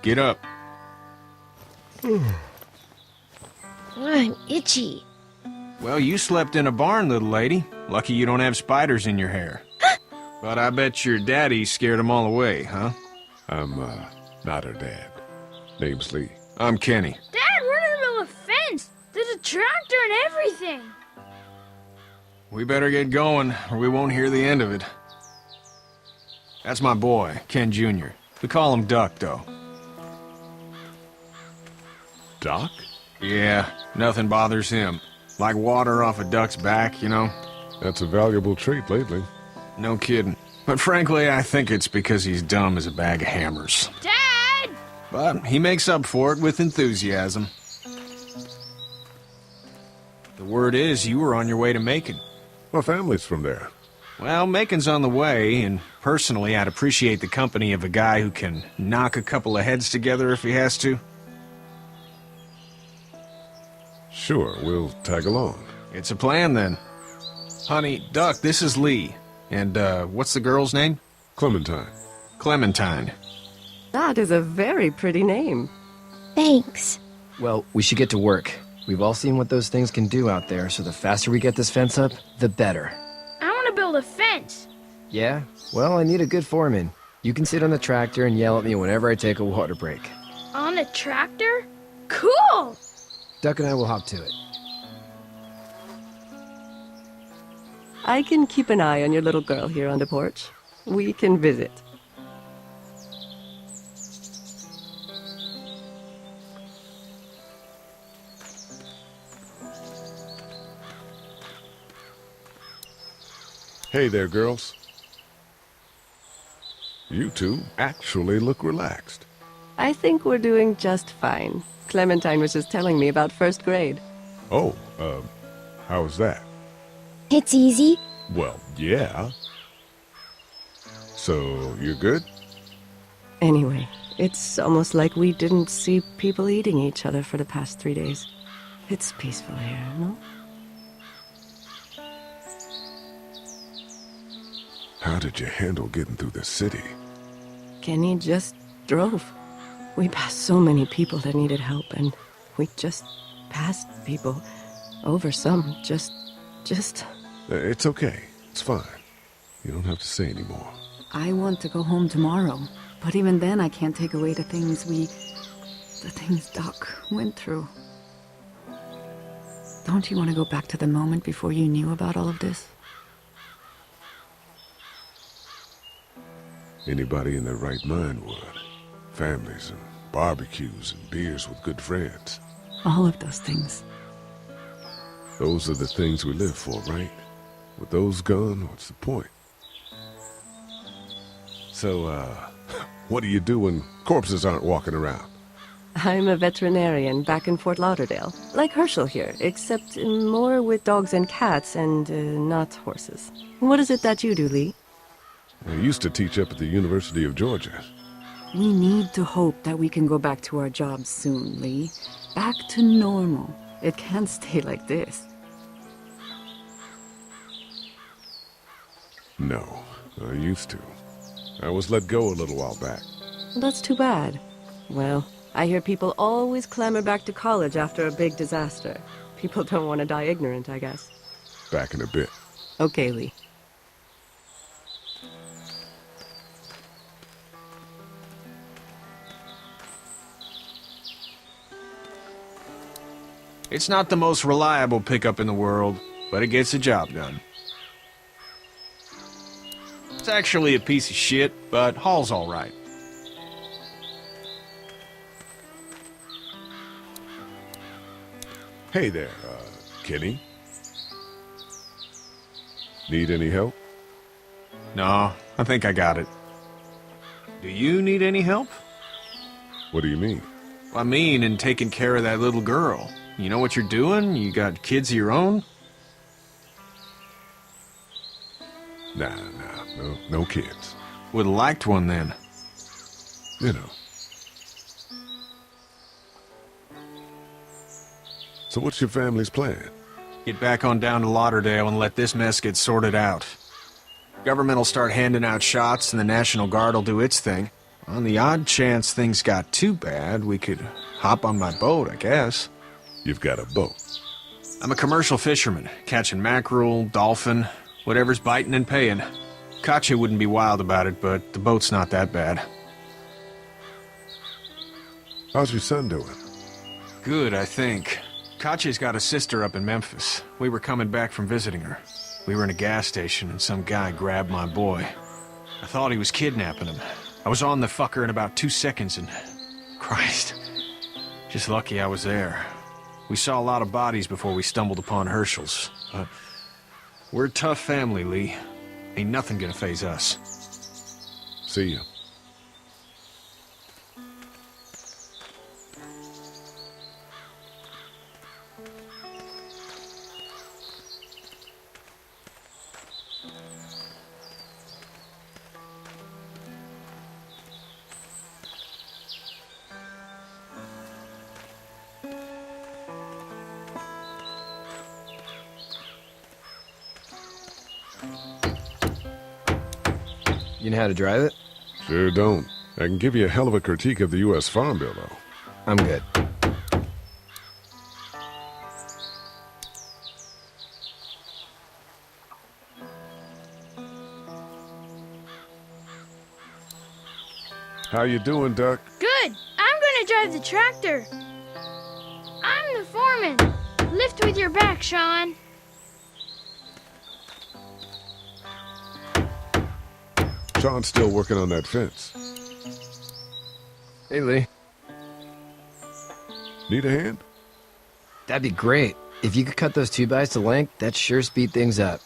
Get up. I'm itchy. Well, you slept in a barn, little lady. Lucky you don't have spiders in your hair. But I bet your daddy scared them all away, huh? I'm, not her dad. Name's Lee. I'm Kenny. Dad, we're in the middle of a fence. There's a tractor and everything. We better get going, or we won't hear the end of it. That's my boy, Ken Jr. We call him Duck, though. Doc? Yeah, nothing bothers him. Like water off a duck's back, you know? That's a valuable trait lately. No kidding. But frankly, I think it's because he's dumb as a bag of hammers. Dad! But he makes up for it with enthusiasm. The word is you were on your way to Macon. My family's from there. Well, Macon's on the way, and personally, I'd appreciate the company of a guy who can knock a couple of heads together if he has to. Sure, we'll tag along. It's a plan, then. Honey, Duck, this is Lee. And, what's the girl's name? Clementine. Clementine. That is a very pretty name. Thanks. Well, we should get to work. We've all seen what those things can do out there, so the faster we get this fence up, the better. I want to build a fence. Yeah? Well, I need a good foreman. You can sit on the tractor and yell at me whenever I take a water break. On a tractor? Cool! Duck and I will hop to it. I can keep an eye on your little girl here on the porch. We can visit. Hey there, girls. You two actually look relaxed. I think we're doing just fine. Clementine was just telling me about first grade. Oh, how was that? It's easy. Well, yeah. So, you're good? Anyway, it's almost like we didn't see people eating each other for the past 3 days. It's peaceful here, no? How did you handle getting through the city? Kenny just drove. We passed so many people that needed help, and we just passed people. Over some, just... It's okay. It's fine. You don't have to say anymore. I want to go home tomorrow, but even then I can't take away the things Doc went through. Don't you want to go back to the moment before you knew about all of this? Anybody in their right mind would. Families and barbecues and beers with good friends. All of those things. Those are the things we live for, right? With those gone, what's the point? So, what do you do when corpses aren't walking around? I'm a veterinarian back in Fort Lauderdale. Like Herschel here, except more with dogs and cats and not horses. What is it that you do, Lee? I used to teach up at the University of Georgia. We need to hope that we can go back to our jobs soon, Lee. Back to normal. It can't stay like this. No, I used to. I was let go a little while back. That's too bad. Well, I hear people always clamor back to college after a big disaster. People don't want to die ignorant, I guess. Back in a bit. Okay, Lee. It's not the most reliable pickup in the world, but it gets the job done. It's actually a piece of shit, but haul's all right. Hey there, Kenny. Need any help? No, I think I got it. Do you need any help? What do you mean? I mean, in taking care of that little girl. You know what you're doing? You got kids of your own? Nah, no kids. Would've liked one then. You know. So what's your family's plan? Get back on down to Lauderdale and let this mess get sorted out. Government will start handing out shots and the National Guard will do its thing. On the odd chance things got too bad, we could hop on my boat, I guess. You've got a boat. I'm a commercial fisherman, catching mackerel, dolphin, whatever's biting and paying. Katya wouldn't be wild about it, but the boat's not that bad. How's your son doing? Good, I think. Katya's got a sister up in Memphis. We were coming back from visiting her. We were in a gas station and some guy grabbed my boy. I thought he was kidnapping him. I was on the fucker in about 2 seconds and... Christ. Just lucky I was there. We saw a lot of bodies before we stumbled upon Herschel's. But we're a tough family, Lee. Ain't nothing gonna faze us. See you. You know how to drive it? Sure don't. I can give you a hell of a critique of the U.S. Farm Bill, though. I'm good. How you doing, Duck? Good. I'm gonna drive the tractor. I'm the foreman. Lift with your back, Sean. Sean's still working on that fence. Hey, Lee. Need a hand? That'd be great. If you could cut those 2x to length, that'd sure speed things up.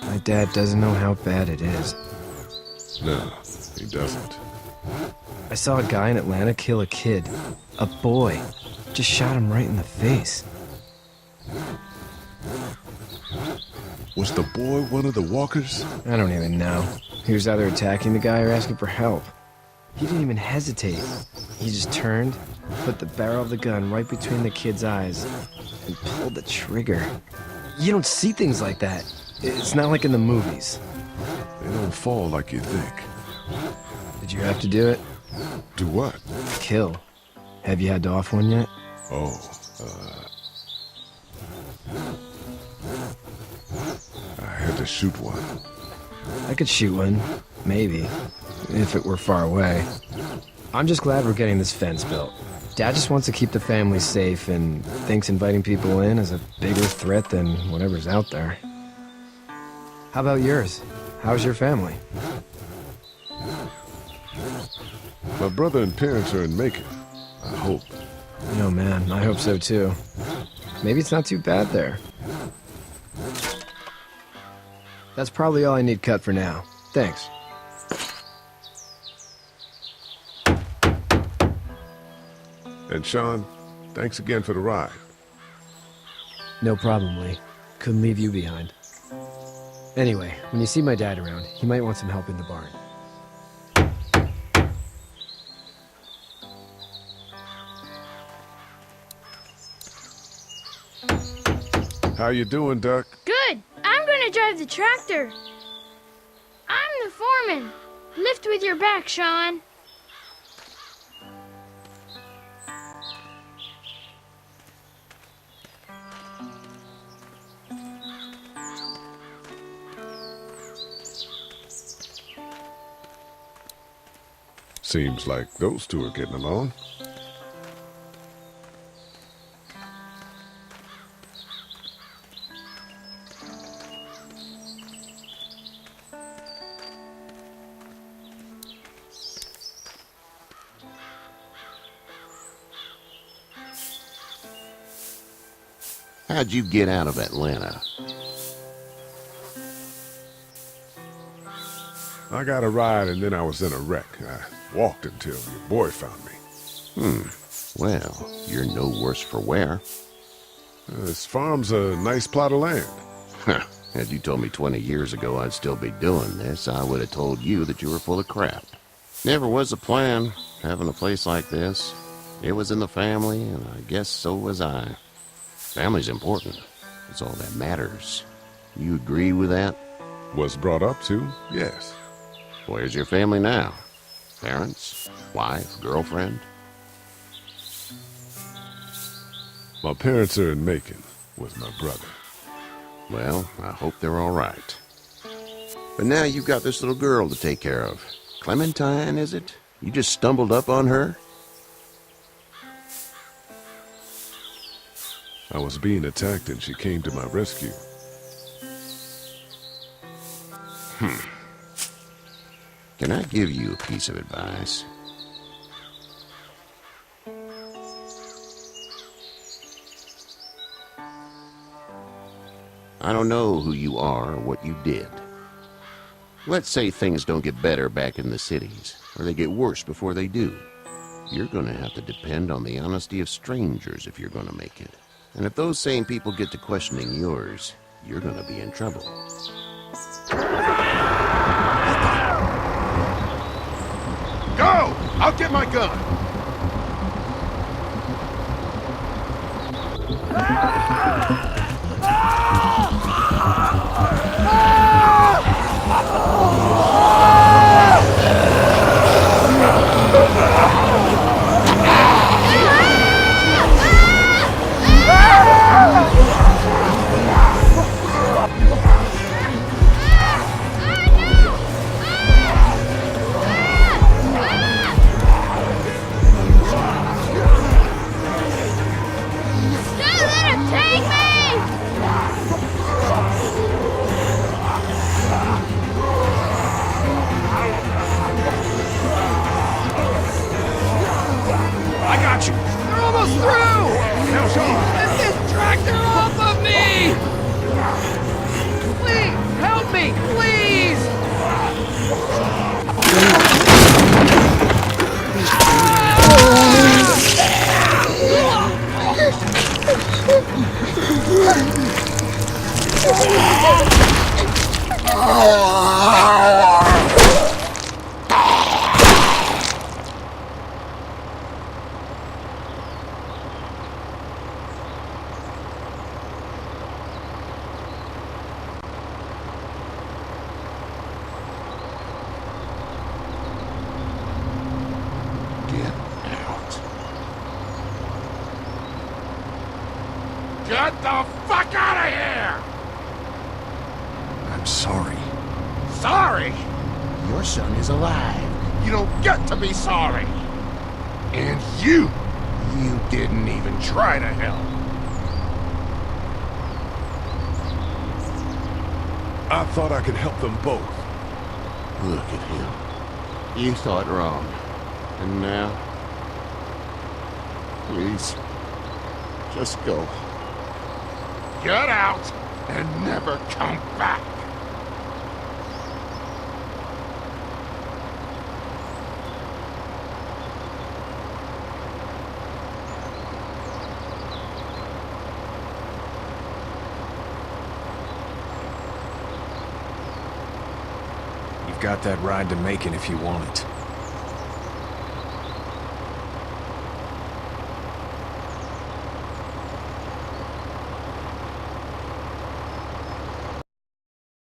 My dad doesn't know how bad it is. No, he doesn't. I saw a guy in Atlanta kill a kid. A boy. Just shot him right in the face. Was the boy one of the walkers? I don't even know. He was either attacking the guy or asking for help. He didn't even hesitate. He just turned, put the barrel of the gun right between the kid's eyes, and pulled the trigger. You don't see things like that. It's not like in the movies. They don't fall like you think. Did you have to do it? Do what? Kill. Have you had to off one yet? Oh, I had to shoot one. I could shoot one. Maybe. If it were far away. I'm just glad we're getting this fence built. Dad just wants to keep the family safe and thinks inviting people in is a bigger threat than whatever's out there. How about yours? How's your family? My brother and parents are in Macon. I hope. Oh man, I hope so too. Maybe it's not too bad there. That's probably all I need cut for now. Thanks. And Sean, thanks again for the ride. No problem, Lee. Couldn't leave you behind. Anyway, when you see my dad around, he might want some help in the barn. How you doing, Duck? Good. I'm gonna drive the tractor. I'm the foreman. Lift with your back, Sean. Seems like those two are getting along. How'd you get out of Atlanta? I got a ride and then I was in a wreck. I walked until your boy found me. Well, you're no worse for wear. This farm's a nice plot of land. Huh. Had you told me 20 years ago I'd still be doing this, I would have told you that you were full of crap. Never was a plan, having a place like this. It was in the family, and I guess so was I. Family's important. It's all that matters. You agree with that? Was brought up to, yes. Where's your family now? Parents? Wife? Girlfriend? My parents are in Macon with my brother. Well, I hope they're all right. But now you've got this little girl to take care of. Clementine, is it? You just stumbled up on her? I was being attacked and she came to my rescue. Can I give you a piece of advice? I don't know who you are or what you did. Let's say things don't get better back in the cities, or they get worse before they do. You're gonna have to depend on the honesty of strangers if you're gonna make it. And if those same people get to questioning yours, you're gonna be in trouble. Go! I'll get my gun! Don't let him take me! I got you. They're almost through! Now, Sean. Get this tractor off of me! Please, help me, please! Get out. Get the fuck out of here! I'm sorry. Sorry? Your son is alive. You don't get to be sorry. And you didn't even try to help. I thought I could help them both. Look at him. You thought wrong. And now? Please, just go. Get out and never come back. You've got that ride to Macon if you want it.